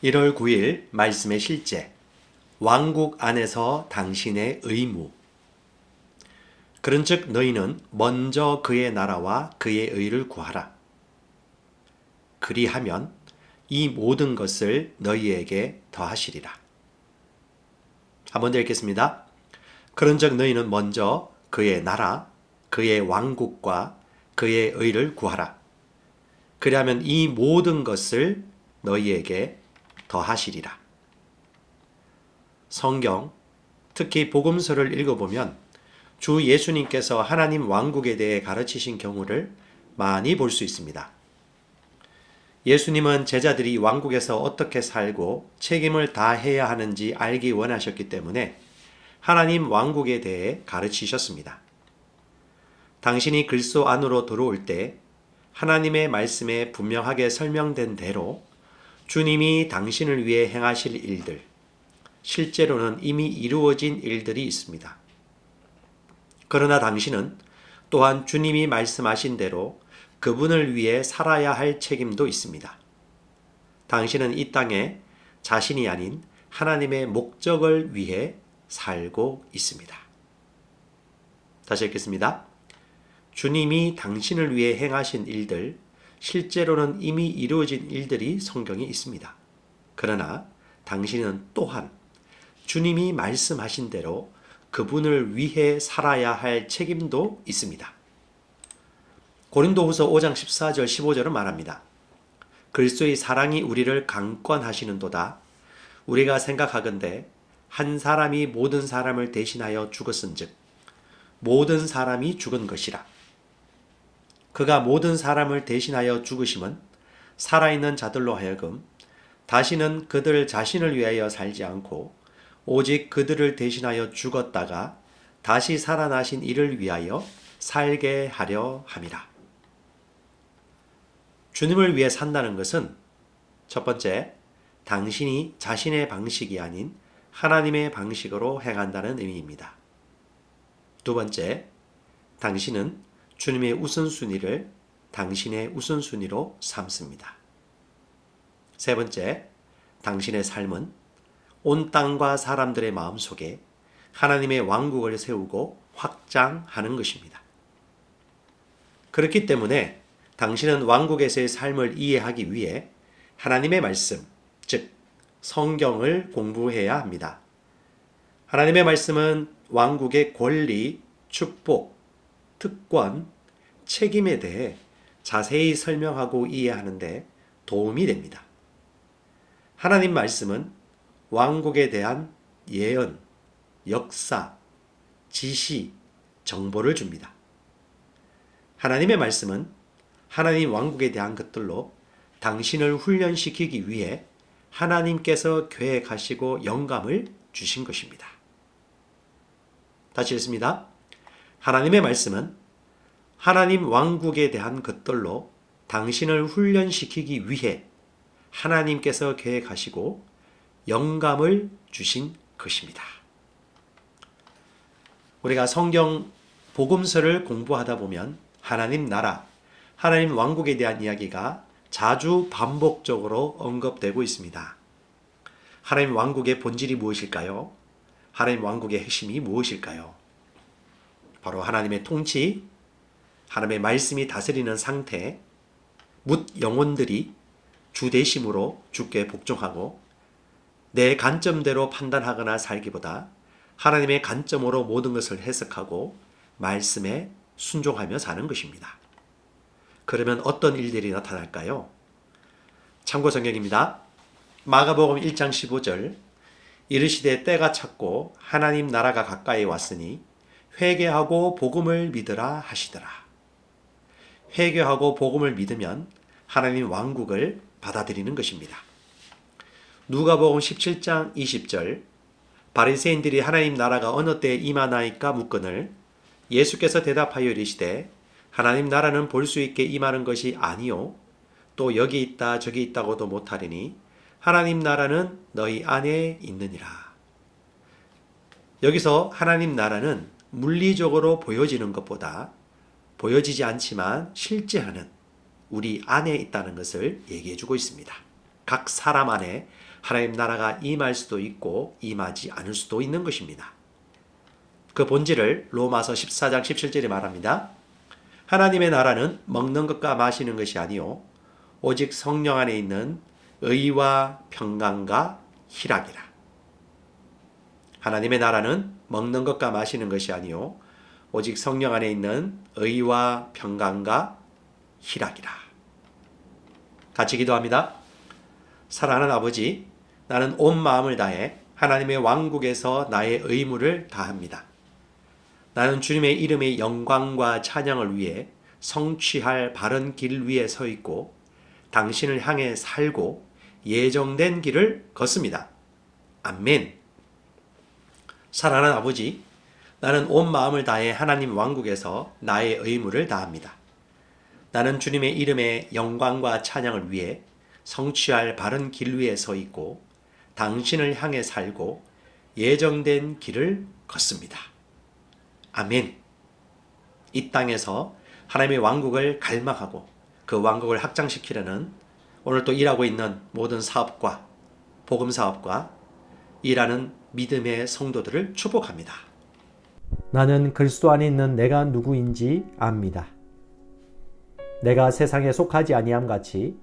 1월 9일 말씀의 실제 왕국 안에서 당신의 의무. 그런즉 너희는 먼저 그의 나라와 그의 의를 구하라. 그리하면 이 모든 것을 너희에게 더하시리라. 한 번 더 읽겠습니다. 그런즉 너희는 먼저 그의 나라, 그의 왕국과 그의 의를 구하라. 그리하면 이 모든 것을 너희에게 더하시리라. 성경, 특히 복음서를 읽어보면 주 예수님께서 하나님 왕국에 대해 가르치신 경우를 많이 볼 수 있습니다. 예수님은 제자들이 왕국에서 어떻게 살고 책임을 다해야 하는지 알기 원하셨기 때문에 하나님 왕국에 대해 가르치셨습니다. 당신이 그리스도 안으로 들어올 때 하나님의 말씀에 분명하게 설명된 대로 주님이 당신을 위해 행하실 일들, 실제로는 이미 이루어진 일들이 있습니다. 그러나 당신은 또한 주님이 말씀하신 대로 그분을 위해 살아야 할 책임도 있습니다. 당신은 이 땅에 자신이 아닌 하나님의 목적을 위해 살고 있습니다. 다시 읽겠습니다. 주님이 당신을 위해 행하신 일들, 실제로는 이미 이루어진 일들이 성경에 있습니다. 그러나 당신은 또한 주님이 말씀하신 대로 그분을 위해 살아야 할 책임도 있습니다. 고린도후서 5장 14절 15절은 말합니다. 그리스도의 사랑이 우리를 강권하시는도다. 우리가 생각하건대 한 사람이 모든 사람을 대신하여 죽었은즉 모든 사람이 죽은 것이라. 그가 모든 사람을 대신하여 죽으심은 살아있는 자들로 하여금 다시는 그들 자신을 위하여 살지 않고 오직 그들을 대신하여 죽었다가 다시 살아나신 이를 위하여 살게 하려 함이라. 주님을 위해 산다는 것은 첫 번째, 당신이 자신의 방식이 아닌 하나님의 방식으로 행한다는 의미입니다. 두 번째, 당신은 주님의 우선순위를 당신의 우선순위로 삼습니다. 세 번째, 당신의 삶은 온 땅과 사람들의 마음속에 하나님의 왕국을 세우고 확장하는 것입니다. 그렇기 때문에 당신은 왕국에서의 삶을 이해하기 위해 하나님의 말씀, 즉 성경을 공부해야 합니다. 하나님의 말씀은 왕국의 권리, 축복, 특권, 책임에 대해 자세히 설명하고 이해하는데 도움이 됩니다. 하나님 말씀은 왕국에 대한 예언, 역사, 지시, 정보를 줍니다. 하나님의 말씀은 하나님 왕국에 대한 것들로 당신을 훈련시키기 위해 하나님께서 계획하시고 영감을 주신 것입니다. 다시 읽습니다. 하나님의 말씀은 하나님 왕국에 대한 것들로 당신을 훈련시키기 위해 하나님께서 계획하시고 영감을 주신 것입니다. 우리가 성경 복음서를 공부하다 보면 하나님 나라, 하나님 왕국에 대한 이야기가 자주 반복적으로 언급되고 있습니다. 하나님 왕국의 본질이 무엇일까요? 하나님 왕국의 핵심이 무엇일까요? 바로 하나님의 통치, 하나님의 말씀이 다스리는 상태, 뭇 영혼들이 주 대심으로 주께 복종하고 내 관점대로 판단하거나 살기보다 하나님의 관점으로 모든 것을 해석하고 말씀에 순종하며 사는 것입니다. 그러면 어떤 일들이 나타날까요? 참고 성경입니다. 마가복음 1장 15절 이르시되 때가 찼고 하나님 나라가 가까이 왔으니 회개하고 복음을 믿으라 하시더라. 회개하고 복음을 믿으면 하나님 왕국을 받아들이는 것입니다. 누가복음 17장 20절 바리새인들이 하나님 나라가 어느 때에 임하나이까 묻거늘 예수께서 대답하여 이르시되 하나님 나라는 볼 수 있게 임하는 것이 아니요 또 여기 있다 저기 있다고도 못하리니 하나님 나라는 너희 안에 있느니라. 여기서 하나님 나라는 물리적으로 보여지는 것보다 보여지지 않지만 실제하는 우리 안에 있다는 것을 얘기해 주고 있습니다. 각 사람 안에 하나님 나라가 임할 수도 있고 임하지 않을 수도 있는 것입니다. 그 본질을 로마서 14장 17절에 말합니다. 하나님의 나라는 먹는 것과 마시는 것이 아니요 오직 성령 안에 있는 의와 평강과 희락이라. 하나님의 나라는 먹는 것과 마시는 것이 아니요 오직 성령 안에 있는 의와 평강과 희락이라. 같이 기도합니다. 사랑하는 아버지, 나는 온 마음을 다해 하나님의 왕국에서 나의 의무를 다합니다. 나는 주님의 이름의 영광과 찬양을 위해 성취할 바른 길 위에 서 있고 당신을 향해 살고 예정된 길을 걷습니다. 아멘. 사랑하는 아버지, 나는 온 마음을 다해 하나님 왕국에서 나의 의무를 다합니다. 나는 주님의 이름의 영광과 찬양을 위해 성취할 바른 길 위에 서 있고 당신을 향해 살고 예정된 길을 걷습니다. 아멘. 이 땅에서 하나님의 왕국을 갈망하고 그 왕국을 확장시키려는 오늘 또 일하고 있는 모든 사업과 복음 사업과 일하는 믿음의 성도들을 축복합니다. 나는 그리스도 안에 있는 내가 누구인지 압니다. 내가 세상에 속하지 아니함 같이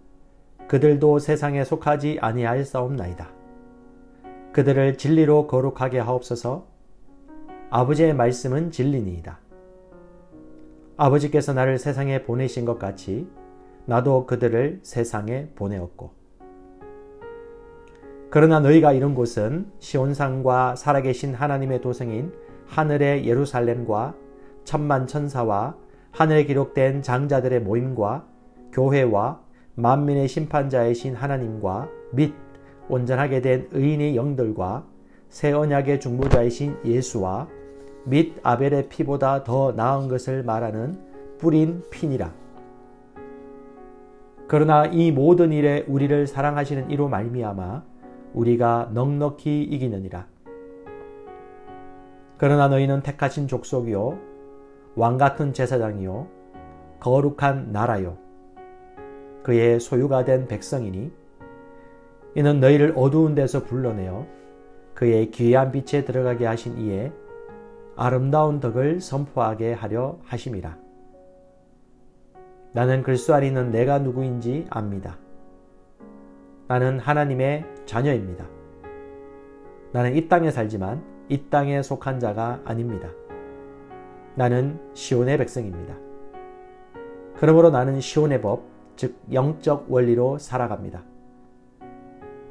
그들도 세상에 속하지 아니하였사옵나이다. 그들을 진리로 거룩하게 하옵소서. 아버지의 말씀은 진리니이다. 아버지께서 나를 세상에 보내신 것 같이 나도 그들을 세상에 보내었고 그러나 너희가 이룬 곳은 시온산과 살아계신 하나님의 도성인 하늘의 예루살렘과 천만 천사와 하늘에 기록된 장자들의 모임과 교회와 만민의 심판자이신 하나님과 및 온전하게 된 의인의 영들과 새 언약의 중보자이신 예수와 및 아벨의 피보다 더 나은 것을 말하는 뿌린 피니라. 그러나 이 모든 일에 우리를 사랑하시는 이로 말미암아 우리가 넉넉히 이기느니라. 그러나 너희는 택하신 족속이요 왕같은 제사장이요 거룩한 나라요 그의 소유가 된 백성이니 이는 너희를 어두운 데서 불러내어 그의 귀한 빛에 들어가게 하신 이에 아름다운 덕을 선포하게 하려 하심이라. 나는 그리스도 안에 있는 내가 누구인지 압니다. 나는 하나님의 자녀입니다. 나는 이 땅에 살지만 이 땅에 속한 자가 아닙니다. 나는 시온의 백성입니다. 그러므로 나는 시온의 법, 즉 영적 원리로 살아갑니다.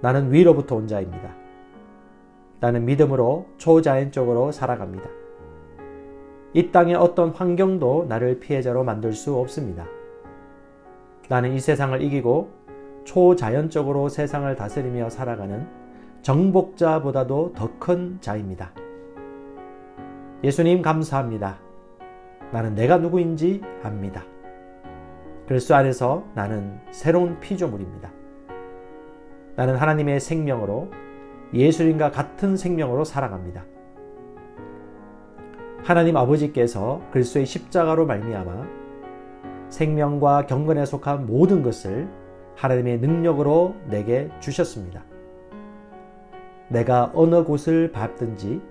나는 위로부터 온 자입니다. 나는 믿음으로 초자연적으로 살아갑니다. 이 땅의 어떤 환경도 나를 피해자로 만들 수 없습니다. 나는 이 세상을 이기고 초자연적으로 세상을 다스리며 살아가는 정복자보다도 더 큰 자입니다. 예수님 감사합니다. 나는 내가 누구인지 압니다. 그리스도 안에서 나는 새로운 피조물입니다. 나는 하나님의 생명으로 예수님과 같은 생명으로 살아갑니다. 하나님 아버지께서 그리스도의 십자가로 말미암아 생명과 경건에 속한 모든 것을 하나님의 능력으로 내게 주셨습니다. 내가 어느 곳을 밟든지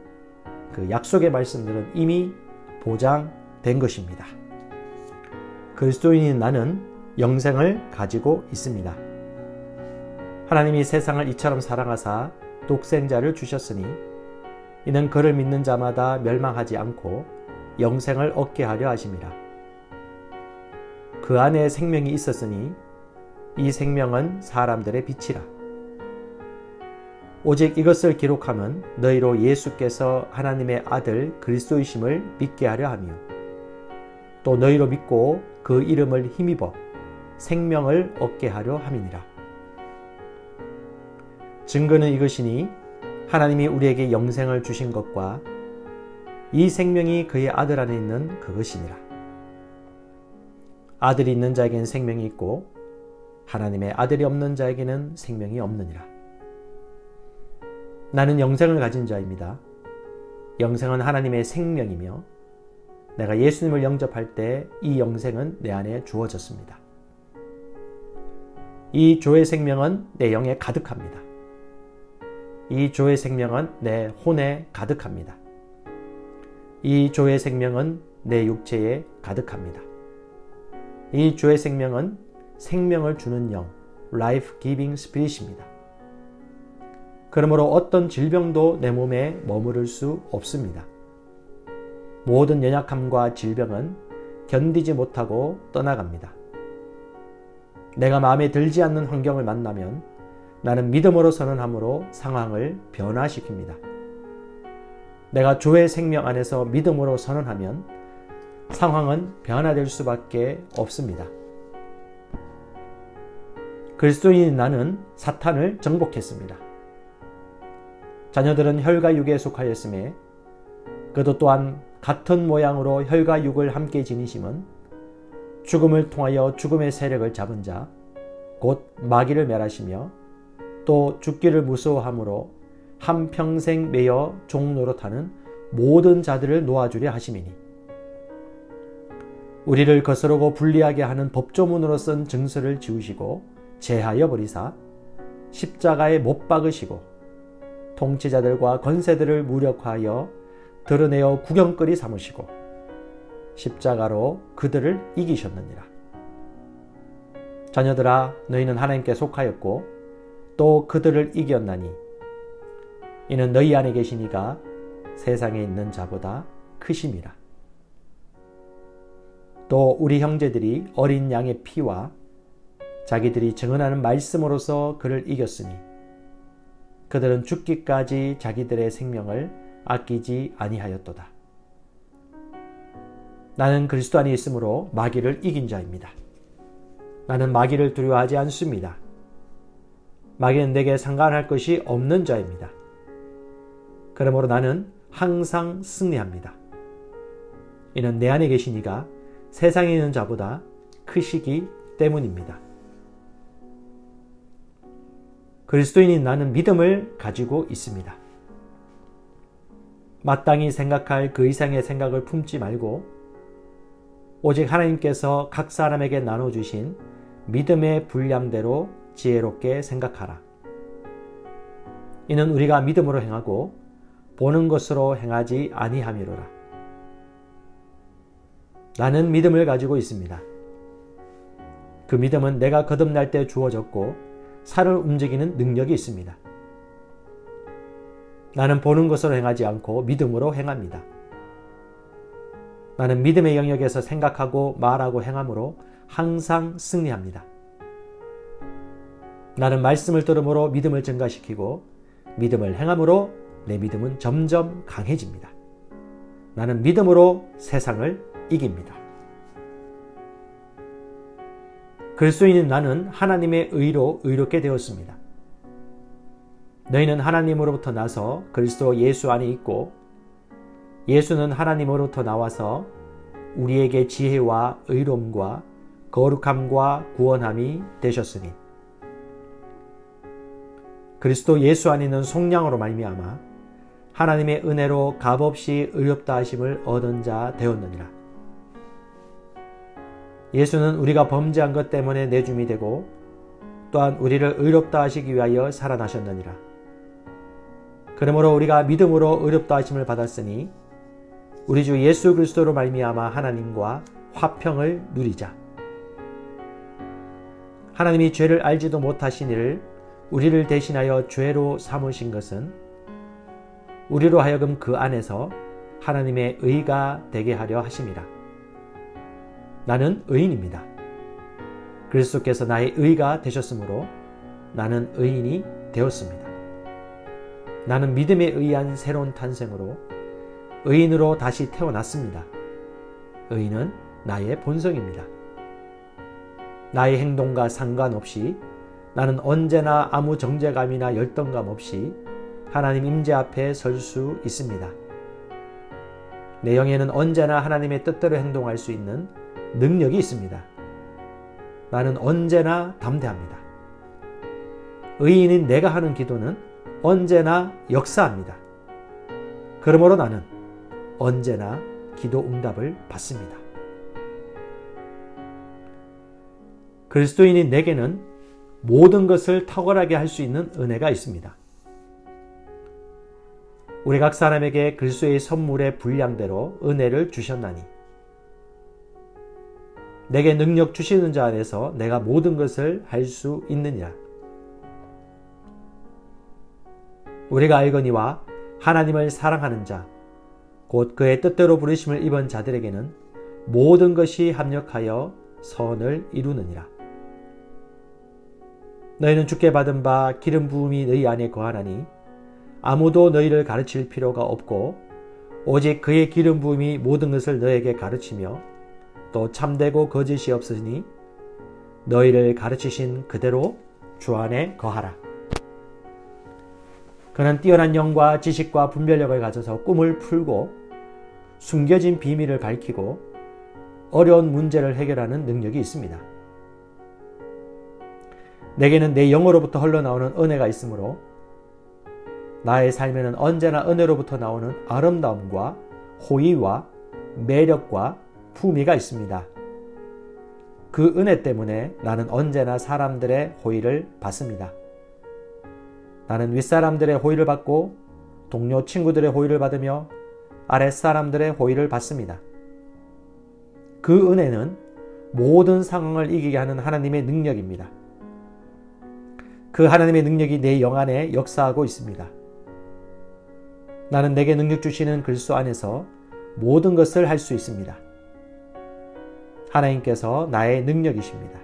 그 약속의 말씀들은 이미 보장된 것입니다. 그리스도인인 나는 영생을 가지고 있습니다. 하나님이 세상을 이처럼 사랑하사 독생자를 주셨으니 이는 그를 믿는 자마다 멸망하지 않고 영생을 얻게 하려 하심이라. 그 안에 생명이 있었으니 이 생명은 사람들의 빛이라. 오직 이것을 기록함은 너희로 예수께서 하나님의 아들 그리스도이심을 믿게 하려 하며 또 너희로 믿고 그 이름을 힘입어 생명을 얻게 하려 함이니라. 증거는 이것이니 하나님이 우리에게 영생을 주신 것과 이 생명이 그의 아들 안에 있는 그것이니라. 아들이 있는 자에게는 생명이 있고 하나님의 아들이 없는 자에게는 생명이 없느니라. 나는 영생을 가진 자입니다. 영생은 하나님의 생명이며 내가 예수님을 영접할 때 이 영생은 내 안에 주어졌습니다. 이 조의 생명은 내 영에 가득합니다. 이 조의 생명은 내 혼에 가득합니다. 이 조의 생명은 내 육체에 가득합니다. 이 조의 생명은 생명을 주는 영, Life Giving Spirit입니다. 그러므로 어떤 질병도 내 몸에 머무를 수 없습니다. 모든 연약함과 질병은 견디지 못하고 떠나갑니다. 내가 마음에 들지 않는 환경을 만나면 나는 믿음으로 선언함으로 상황을 변화시킵니다. 내가 조의 생명 안에서 믿음으로 선언하면 상황은 변화될 수밖에 없습니다. 그리스도인인 나는 사탄을 정복했습니다. 자녀들은 혈과 육에 속하였음에 그도 또한 같은 모양으로 혈과 육을 함께 지니심은 죽음을 통하여 죽음의 세력을 잡은 자, 곧 마귀를 멸하시며 또 죽기를 무서워함으로 한평생 매여 종노릇하는 모든 자들을 놓아주려 하심이니 우리를 거스르고 불리하게 하는 법조문으로 쓴 증서를 지우시고 제하여 버리사 십자가에 못 박으시고 통치자들과 권세들을 무력화하여 드러내어 구경거리 삼으시고 십자가로 그들을 이기셨느니라. 자녀들아, 너희는 하나님께 속하였고 또 그들을 이겼나니 이는 너희 안에 계신 이가 세상에 있는 자보다 크심이라. 또 우리 형제들이 어린 양의 피와 자기들이 증언하는 말씀으로서 그를 이겼으니 그들은 죽기까지 자기들의 생명을 아끼지 아니하였도다. 나는 그리스도 안에 있으므로 마귀를 이긴 자입니다. 나는 마귀를 두려워하지 않습니다. 마귀는 내게 상관할 것이 없는 자입니다. 그러므로 나는 항상 승리합니다. 이는 내 안에 계신 이가 세상에 있는 자보다 크시기 때문입니다. 그리스도인인 나는 믿음을 가지고 있습니다. 마땅히 생각할 그 이상의 생각을 품지 말고 오직 하나님께서 각 사람에게 나눠주신 믿음의 분량대로 지혜롭게 생각하라. 이는 우리가 믿음으로 행하고 보는 것으로 행하지 아니함이로라. 나는 믿음을 가지고 있습니다. 그 믿음은 내가 거듭날 때 주어졌고 살을 움직이는 능력이 있습니다. 나는 보는 것으로 행하지 않고 믿음으로 행합니다. 나는 믿음의 영역에서 생각하고 말하고 행함으로 항상 승리합니다. 나는 말씀을 들음으로 믿음을 증가시키고 믿음을 행함으로 내 믿음은 점점 강해집니다. 나는 믿음으로 세상을 이깁니다. 그리스도인인 나는 하나님의 의로 의롭게 되었습니다. 너희는 하나님으로부터 나서 그리스도 예수 안에 있고 예수는 하나님으로부터 나와서 우리에게 지혜와 의로움과 거룩함과 구원함이 되셨으니 그리스도 예수 안에 있는 속량으로 말미암아 하나님의 은혜로 값없이 의롭다 하심을 얻은 자 되었느니라. 예수는 우리가 범죄한 것 때문에 내줌이 되고 또한 우리를 의롭다 하시기 위하여 살아나셨느니라. 그러므로 우리가 믿음으로 의롭다 하심을 받았으니 우리 주 예수 그리스도로 말미암아 하나님과 화평을 누리자. 하나님이 죄를 알지도 못하신 이를 우리를 대신하여 죄로 삼으신 것은 우리로 하여금 그 안에서 하나님의 의가 되게 하려 하심이라. 나는 의인입니다. 그리스도께서 나의 의가 되셨으므로 나는 의인이 되었습니다. 나는 믿음에 의한 새로운 탄생으로 의인으로 다시 태어났습니다. 의인은 나의 본성입니다. 나의 행동과 상관없이 나는 언제나 아무 정죄감이나 열등감 없이 하나님 임재 앞에 설 수 있습니다. 내 영에는 언제나 하나님의 뜻대로 행동할 수 있는 능력이 있습니다. 나는 언제나 담대합니다. 의인인 내가 하는 기도는 언제나 역사합니다. 그러므로 나는 언제나 기도 응답을 받습니다. 그리스도인인 내게는 모든 것을 탁월하게 할 수 있는 은혜가 있습니다. 우리 각 사람에게 그리스도의 선물의 분량대로 은혜를 주셨나니 내게 능력 주시는 자 안에서 내가 모든 것을 할 수 있느니라. 우리가 알거니와 하나님을 사랑하는 자, 곧 그의 뜻대로 부르심을 입은 자들에게는 모든 것이 합력하여 선을 이루느니라. 너희는 주께 받은 바 기름 부음이 너희 안에 거하나니 아무도 너희를 가르칠 필요가 없고 오직 그의 기름 부음이 모든 것을 너에게 가르치며 또 참되고 거짓이 없으니 너희를 가르치신 그대로 주 안에 거하라. 그는 뛰어난 영과 지식과 분별력을 가져서 꿈을 풀고 숨겨진 비밀을 밝히고 어려운 문제를 해결하는 능력이 있습니다. 내게는 내 영으로부터 흘러나오는 은혜가 있으므로 나의 삶에는 언제나 은혜로부터 나오는 아름다움과 호의와 매력과 품위가 있습니다. 그 은혜 때문에 나는 언제나 사람들의 호의를 받습니다. 나는 윗사람들의 호의를 받고 동료 친구들의 호의를 받으며 아랫사람들의 호의를 받습니다. 그 은혜는 모든 상황을 이기게 하는 하나님의 능력입니다. 그 하나님의 능력이 내 영 안에 역사하고 있습니다. 나는 내게 능력 주시는 그리스도 안에서 모든 것을 할 수 있습니다. 하나님께서 나의 능력이십니다.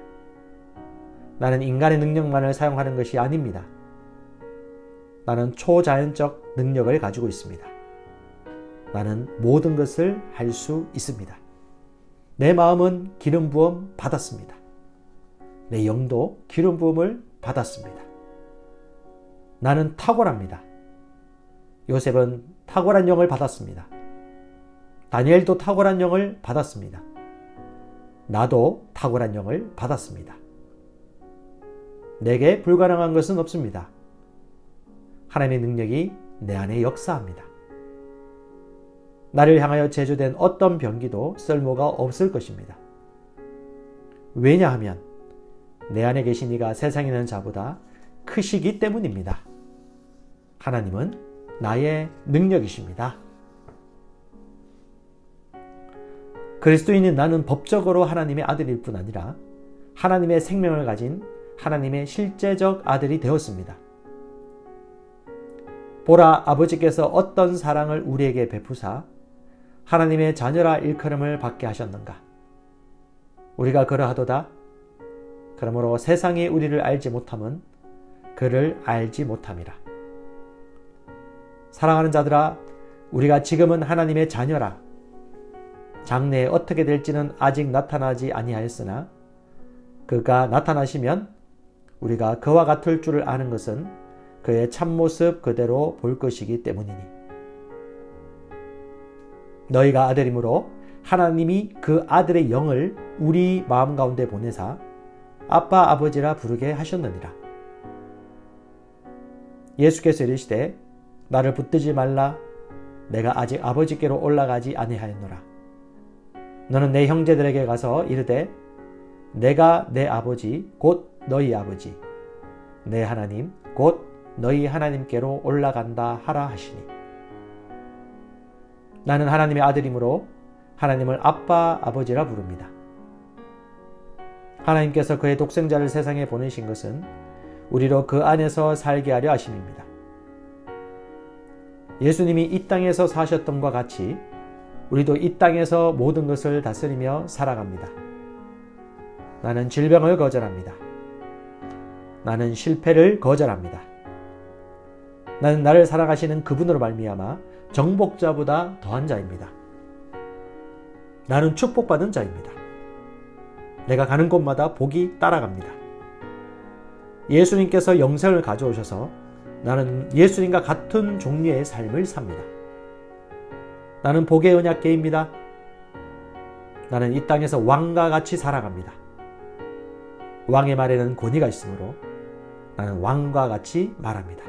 나는 인간의 능력만을 사용하는 것이 아닙니다. 나는 초자연적 능력을 가지고 있습니다. 나는 모든 것을 할 수 있습니다. 내 마음은 기름 부음 받았습니다. 내 영도 기름 부음을 받았습니다. 나는 탁월합니다. 요셉은 탁월한 영을 받았습니다. 다니엘도 탁월한 영을 받았습니다. 나도 탁월한 영을 받았습니다. 내게 불가능한 것은 없습니다. 하나님의 능력이 내 안에 역사합니다. 나를 향하여 제조된 어떤 병기도 쓸모가 없을 것입니다. 왜냐하면 내 안에 계신 이가 세상에 있는 자보다 크시기 때문입니다. 하나님은 나의 능력이십니다. 그리스도인인 나는 법적으로 하나님의 아들일 뿐 아니라 하나님의 생명을 가진 하나님의 실제적 아들이 되었습니다. 보라, 아버지께서 어떤 사랑을 우리에게 베푸사 하나님의 자녀라 일컬음을 받게 하셨는가. 우리가 그러하도다. 그러므로 세상이 우리를 알지 못함은 그를 알지 못함이라. 사랑하는 자들아, 우리가 지금은 하나님의 자녀라. 장래에 어떻게 될지는 아직 나타나지 아니하였으나 그가 나타나시면 우리가 그와 같을 줄을 아는 것은 그의 참모습 그대로 볼 것이기 때문이니. 너희가 아들이므로 하나님이 그 아들의 영을 우리 마음 가운데 보내사 아빠 아버지라 부르게 하셨느니라. 예수께서 이르시되 나를 붙들지 말라. 내가 아직 아버지께로 올라가지 아니하였노라. 너는 내 형제들에게 가서 이르되 내가 내 아버지 곧 너희 아버지 내 하나님 곧 너희 하나님께로 올라간다 하라 하시니. 나는 하나님의 아들이므로 하나님을 아빠 아버지라 부릅니다. 하나님께서 그의 독생자를 세상에 보내신 것은 우리로 그 안에서 살게 하려 하심입니다. 예수님이 이 땅에서 사셨던과 같이 우리도 이 땅에서 모든 것을 다스리며 살아갑니다. 나는 질병을 거절합니다. 나는 실패를 거절합니다. 나는 나를 사랑하시는 그분으로 말미암아 정복자보다 더한 자입니다. 나는 축복받은 자입니다. 내가 가는 곳마다 복이 따라갑니다. 예수님께서 영생을 가져오셔서 나는 예수님과 같은 종류의 삶을 삽니다. 나는 복의 언약궤입니다. 나는 이 땅에서 왕과 같이 살아갑니다. 왕의 말에는 권위가 있으므로 나는 왕과 같이 말합니다.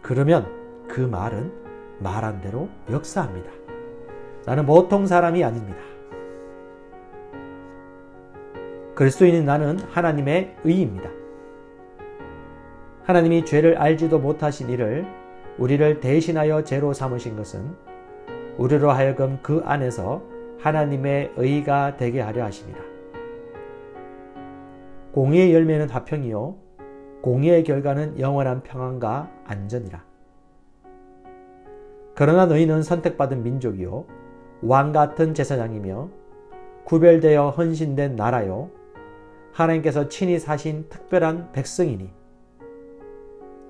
그러면 그 말은 말한 대로 역사합니다. 나는 보통 사람이 아닙니다. 그리스도인인 나는 하나님의 의입니다. 하나님이 죄를 알지도 못하신 이를 우리를 대신하여 죄로 삼으신 것은 우리로 하여금 그 안에서 하나님의 의가 되게 하려 하심이라. 공의의 열매는 화평이요 공의의 결과는 영원한 평안과 안전이라. 그러나 너희는 선택받은 민족이요 왕같은 제사장이며 구별되어 헌신된 나라요 하나님께서 친히 사신 특별한 백성이니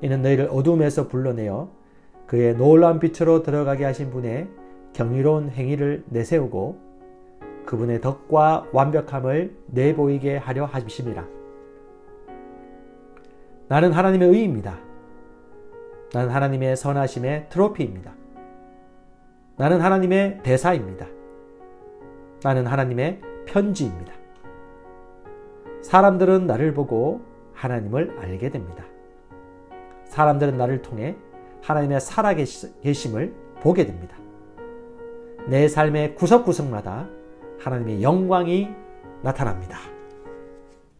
이는 너희를 어둠에서 불러내어 그의 놀라운 빛으로 들어가게 하신 분의 경이로운 행위를 내세우고 그분의 덕과 완벽함을 내보이게 하려 하심이라. 나는 하나님의 의입니다. 나는 하나님의 선하심의 트로피입니다. 나는 하나님의 대사입니다. 나는 하나님의 편지입니다. 사람들은 나를 보고 하나님을 알게 됩니다. 사람들은 나를 통해 하나님의 살아계심을 보게 됩니다. 내 삶의 구석구석마다 하나님의 영광이 나타납니다.